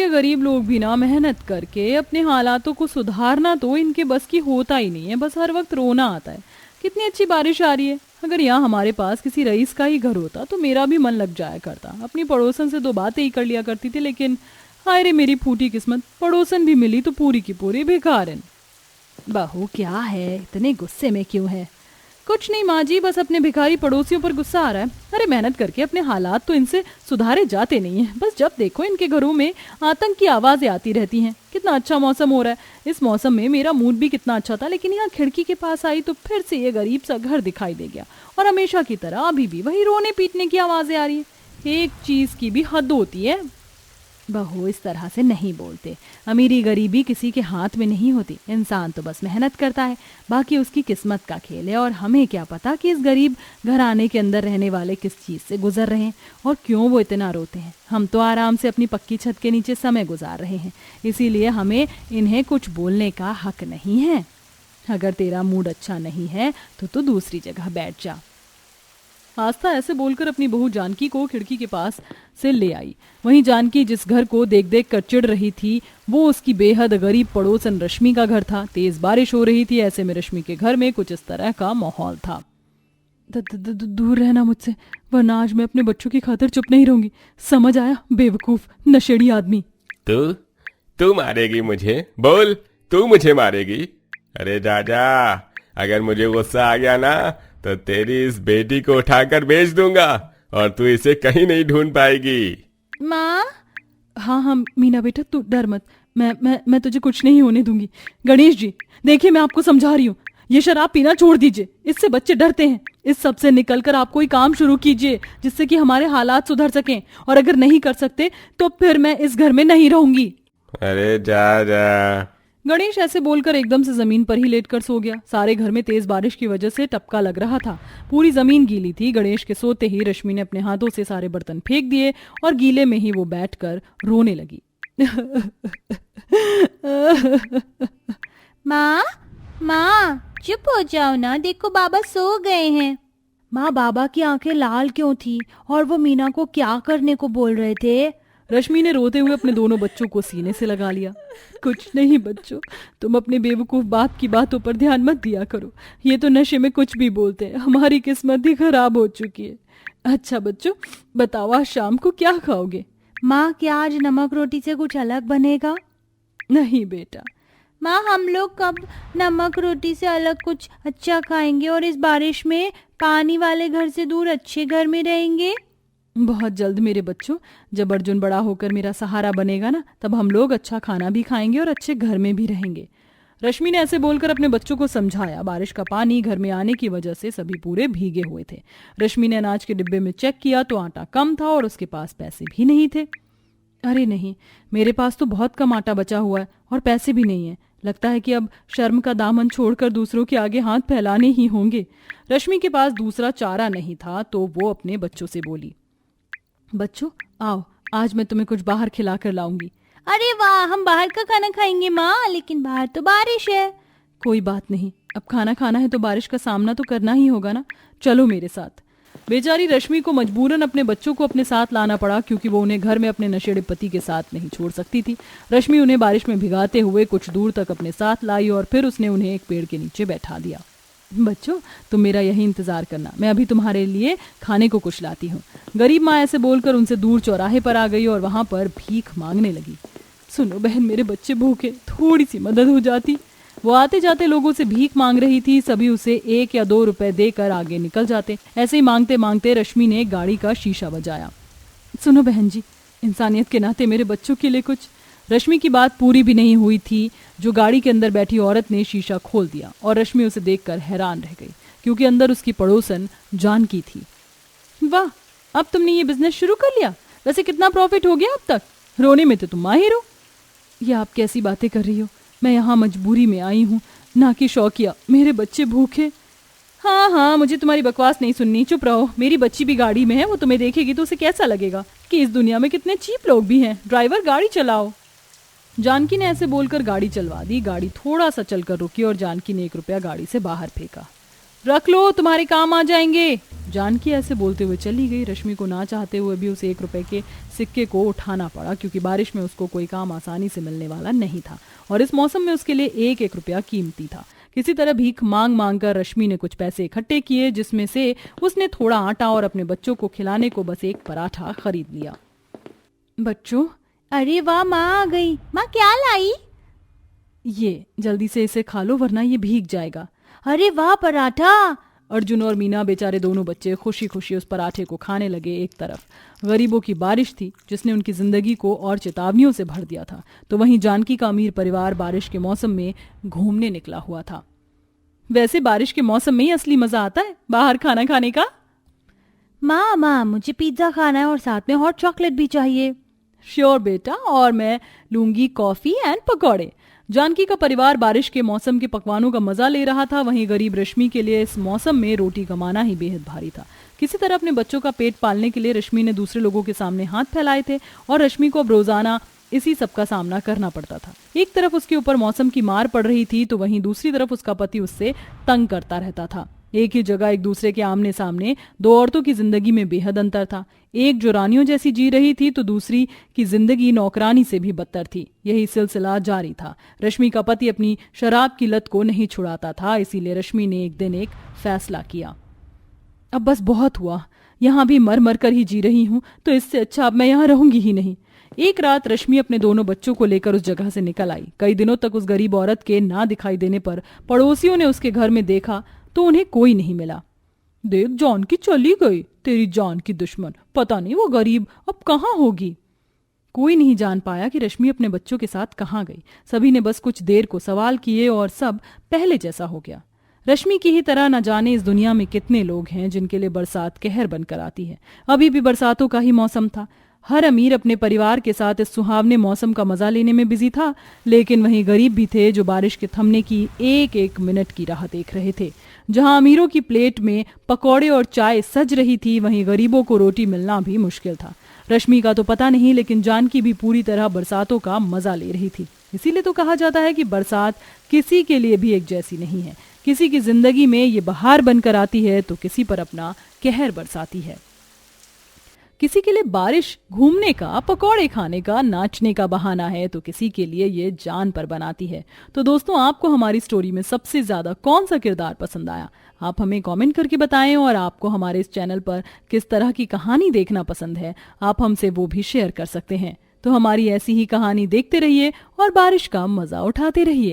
ये गरीब लोग भी ना मेहनत करके अपने हालातों को सुधारना तो इनके बस की होता ही नहीं है, बस हर वक्त रोना आता है। कितनी अच्छी बारिश आ रही है, अगर यहाँ हमारे पास किसी रईस का ही घर होता तो मेरा भी मन लग जाया करता। अपनी पड़ोसन से 2 बातें ही कर लिया करती थी, लेकिन हाय रे मेरी फूटी किस्मत, पड़ोसन भी मिली तो पूरी की पूरी भिखारिन। बहू क्या है, इतने गुस्से में क्यों है? कुछ नहीं माँ जी, बस अपने भिखारी पड़ोसियों पर गुस्सा आ रहा है। अरे मेहनत करके अपने हालात तो इनसे सुधारे जाते नहीं हैं, बस जब देखो इनके घरों में आतंक की आवाजें आती रहती हैं। कितना अच्छा मौसम हो रहा है, इस मौसम में मेरा मूड भी कितना अच्छा था, लेकिन यहाँ खिड़की के पास आई तो फिर से ये गरीब सा घर दिखाई दे गया और हमेशा की तरह अभी भी वही रोने पीटने की आवाजें आ रही है। एक चीज की भी हद होती है। बहू इस तरह से नहीं बोलते, अमीरी गरीबी किसी के हाथ में नहीं होती, इंसान तो बस मेहनत करता है, बाकी उसकी किस्मत का खेल है। और हमें क्या पता कि इस गरीब घराने के अंदर रहने वाले किस चीज़ से गुजर रहे हैं और क्यों वो इतना रोते हैं। हम तो आराम से अपनी पक्की छत के नीचे समय गुजार रहे हैं, इसीलिए हमें इन्हें कुछ बोलने का हक नहीं है। अगर तेरा मूड अच्छा नहीं है तो तू दूसरी जगह बैठ जा। आस्था ऐसे बोलकर अपनी बहू जानकी को खिड़की के पास से ले आई। वहीं जानकी जिस घर को देख देख कर चिढ़ रही थी वो उसकी बेहद गरीब पड़ोसन रश्मि का घर था। तेज बारिश हो रही थी, ऐसे में रश्मि के घर में कुछ इस तरह का माहौल था। दूर रहना मुझसे, वरना आज मैं अपने बच्चों की खातिर चुप नहीं रहूंगी, समझ आया बेवकूफ नशेड़ी आदमी। तू मारेगी मुझे? बोल, तू मुझे मारेगी? अरे जा, अगर मुझे गुस्सा आ गया ना तो तेरी इस बेटी को उठाकर बेच दूंगा और तू इसे कहीं नहीं ढूंढ पाएगी। माँ? हाँ मीना बेटा तू डर मत, मैं तुझे कुछ नहीं होने दूंगी। गणेश जी देखिए, मैं आपको समझा रही हूँ, ये शराब पीना छोड़ दीजिए, इससे बच्चे डरते हैं। इस सब से निकलकर आप कोई काम शुरू कीजिए जिससे कि हमारे हालात सुधर सकें, और अगर नहीं कर सकते तो फिर मैं इस घर में नहीं रहूंगी। अरे जा। गणेश ऐसे बोलकर एकदम से जमीन पर ही लेटकर सो गया। सारे घर में तेज बारिश की वजह से टपका लग रहा था, पूरी जमीन गीली थी। गणेश के सोते ही रश्मि ने अपने हाथों से सारे बर्तन फेंक दिए और गीले में ही वो बैठकर रोने लगी। माँ चुप हो जाओ ना, देखो बाबा सो गए हैं। माँ बाबा की आंखें लाल क्यों थी और वो मीना को क्या करने को बोल रहे थे? रश्मि ने रोते हुए अपने दोनों बच्चों को सीने से लगा लिया। कुछ नहीं बच्चों, तुम अपने बेवकूफ बाप की बातों पर ध्यान मत दिया करो, ये तो नशे में कुछ भी बोलते हैं, हमारी किस्मत ही खराब हो चुकी है। अच्छा बच्चों बताओ आज शाम को क्या खाओगे? माँ क्या आज नमक रोटी से कुछ अलग बनेगा? नहीं बेटा। माँ हम लोग कब नमक रोटी से अलग कुछ अच्छा खाएंगे और इस बारिश में पानी वाले घर से दूर अच्छे घर में रहेंगे? बहुत जल्द मेरे बच्चों, जब अर्जुन बड़ा होकर मेरा सहारा बनेगा ना, तब हम लोग अच्छा खाना भी खाएंगे और अच्छे घर में भी रहेंगे। रश्मि ने ऐसे बोलकर अपने बच्चों को समझाया। बारिश का पानी घर में आने की वजह से सभी पूरे भीगे हुए थे। रश्मि ने अनाज के डिब्बे में चेक किया तो आटा कम था और उसके पास पैसे भी नहीं थे। अरे नहीं, मेरे पास तो बहुत कम आटा बचा हुआ है और पैसे भी नहीं है। लगता है कि अब शर्म का दामन छोड़कर दूसरों के आगे हाथ फैलाने ही होंगे। रश्मि के पास दूसरा चारा नहीं था तो वो अपने बच्चों से बोली, बच्चों आओ, आज मैं तुम्हें कुछ बाहर खिला कर लाऊंगी। अरे वाह, हम बाहर का खाना खाएंगे माँ, लेकिन बाहर तो बारिश है। कोई बात नहीं, अब खाना खाना है तो बारिश का सामना तो करना ही होगा ना, चलो मेरे साथ। बेचारी रश्मि को मजबूरन अपने बच्चों को अपने साथ लाना पड़ा, क्योंकि वो उन्हें घर में अपने नशेड़े पति के साथ नहीं छोड़ सकती थी। रश्मि उन्हें बारिश में भिगाते हुए कुछ दूर तक अपने साथ लाई और फिर उसने उन्हें एक पेड़ के नीचे बैठा दिया। बच्चों तुम मेरा यही इंतजार करना, मैं अभी तुम्हारे लिए खाने को कुछ लाती हूँ। गरीब माँ ऐसे बोलकर उनसे दूर चौराहे पर आ गई और वहां पर भीख मांगने लगी। सुनो बहन, मेरे बच्चे भूखे, थोड़ी सी मदद हो जाती। वो आते जाते लोगों से भीख मांग रही थी, सभी उसे 1 या 2 रुपए देकर आगे निकल जाते। ऐसे ही मांगते मांगते रश्मि ने गाड़ी का शीशा बजाया। सुनो बहन जी, इंसानियत के नाते मेरे बच्चों के लिए कुछ। रश्मि की बात पूरी भी नहीं हुई थी, जो गाड़ी के अंदर बैठी औरत ने शीशा खोल दिया और रश्मि उसे देखकर हैरान रह गई, क्योंकि अंदर उसकी पड़ोसन जानकी थी। वाह, अब तुमने ये बिजनेस शुरू कर लिया, वैसे कितना प्रॉफिट हो गया अब तक? रोने में तो तुम माहिर हो। ये आप कैसी बातें कर रही हो, मैं यहाँ मजबूरी में आई हूँ, ना कि शौकिया। मेरे बच्चे भूखे। हाँ, मुझे तुम्हारी बकवास नहीं सुननी, चुप रहो। मेरी बच्ची भी गाड़ी में है, वो तुम्हें देखेगी तो उसे कैसा लगेगा कि इस दुनिया में कितने चीप लोग भी हैं। ड्राइवर गाड़ी चलाओ। जानकी ने ऐसे बोलकर गाड़ी चलवा दी। गाड़ी थोड़ा सा चलकर रुकी और जानकी ने 1 रुपया गाड़ी से बाहर फेंका। रख लो, तुम्हारे काम आ जाएंगे। जानकी ऐसे बोलते हुए चली गई। रश्मि को ना चाहते हुए भी उसे 1 रुपए के सिक्के को उठाना पड़ा, क्योंकि बारिश में उसको कोई काम आसानी से मिलने वाला नहीं था और इस मौसम में उसके लिए 1-1 रुपया कीमती था। किसी तरह भीख मांग मांग कर रश्मि ने कुछ पैसे इकट्ठे किए, जिसमें से उसने थोड़ा आटा और अपने बच्चों को खिलाने को बस एक पराठा खरीद लिया। बच्चों, अरे वाह, माँ आ गई। माँ क्या लाई? ये जल्दी से इसे खा लो वरना ये भीग जाएगा। अरे वाह, पराठा। अर्जुन और मीना बेचारे दोनों बच्चे खुशी खुशी उस पराठे को खाने लगे। एक तरफ गरीबों की बारिश थी जिसने उनकी जिंदगी को और चेतावनियों से भर दिया था, तो वहीं जानकी का अमीर परिवार बारिश के मौसम में घूमने निकला हुआ था। वैसे बारिश के मौसम में ही असली मजा आता है बाहर खाना खाने का। माँ मुझे पिज्जा खाना है और साथ में हॉट चॉकलेट भी चाहिए। श्योर बेटा, और मैं लूंगी कॉफी एंड पकौड़े। जानकी का परिवार बारिश के मौसम के पकवानों का मजा ले रहा था, वहीं गरीब रश्मि के लिए इस मौसम में रोटी कमाना ही बेहद भारी था। किसी तरह अपने बच्चों का पेट पालने के लिए रश्मि ने दूसरे लोगों के सामने हाथ फैलाए थे और रश्मि को अब रोजाना इसी सब का सामना करना पड़ता था। एक तरफ उसके ऊपर मौसम की मार पड़ रही थी, तो वहीं दूसरी तरफ उसका पति उससे तंग करता रहता था। एक ही जगह एक दूसरे के आमने सामने दो औरतों की जिंदगी में बेहद अंतर था। एक जो रानियों जैसी जी रही थी तो दूसरी की जिंदगी नौकरानी से भी बदतर थी। यही सिलसिला जारी था। रश्मि का पति अपनी शराब की लत को नहीं छुड़ाता था, इसीलिए रश्मि ने एक दिन एक फैसला किया। अब बस बहुत हुआ, यहाँ भी मर मर कर ही जी रही हूँ, तो इससे अच्छा अब मैं यहाँ रहूंगी ही नहीं। एक रात रश्मि अपने दोनों बच्चों को लेकर उस जगह से निकल आई। कई दिनों तक उस गरीब औरत के ना दिखाई देने पर पड़ोसियों ने उसके घर में देखा तो उन्हें कोई नहीं मिला। देख, जानकी चली गई, तेरी जान की दुश्मन। पता नहीं वो गरीब अब कहाँ होगी। कोई नहीं जान पाया कि रश्मि अपने बच्चों के साथ कहाँ गई। सभी ने बस कुछ देर को सवाल किए और सब पहले जैसा हो गया। रश्मि की ही तरह न जाने इस दुनिया में कितने लोग हैं जिनके लिए बरसात कहर बनकर आती है। अभी भी बरसातों का ही मौसम था। हर अमीर अपने परिवार के साथ इस सुहावने मौसम का मजा लेने में बिजी था, लेकिन वहीं गरीब भी थे जो बारिश के थमने की एक एक मिनट की राह देख रहे थे। जहां अमीरों की प्लेट में पकौड़े और चाय सज रही थी, वहीं गरीबों को रोटी मिलना भी मुश्किल था। रश्मि का तो पता नहीं, लेकिन जानकी भी पूरी तरह बरसातों का मजा ले रही थी। इसीलिए तो कहा जाता है कि बरसात किसी के लिए भी एक जैसी नहीं है। किसी की जिंदगी में ये बहार बनकर आती है तो किसी पर अपना कहर बरसाती है। किसी के लिए बारिश घूमने का, पकौड़े खाने का, नाचने का बहाना है, तो किसी के लिए ये जान पर बनाती है। तो दोस्तों, आपको हमारी स्टोरी में सबसे ज्यादा कौन सा किरदार पसंद आया? आप हमें कमेंट करके बताएं, और आपको हमारे इस चैनल पर किस तरह की कहानी देखना पसंद है, आप हमसे वो भी शेयर कर सकते हैं। तो हमारी ऐसी ही कहानी देखते रहिए और बारिश का मजा उठाते रहिए।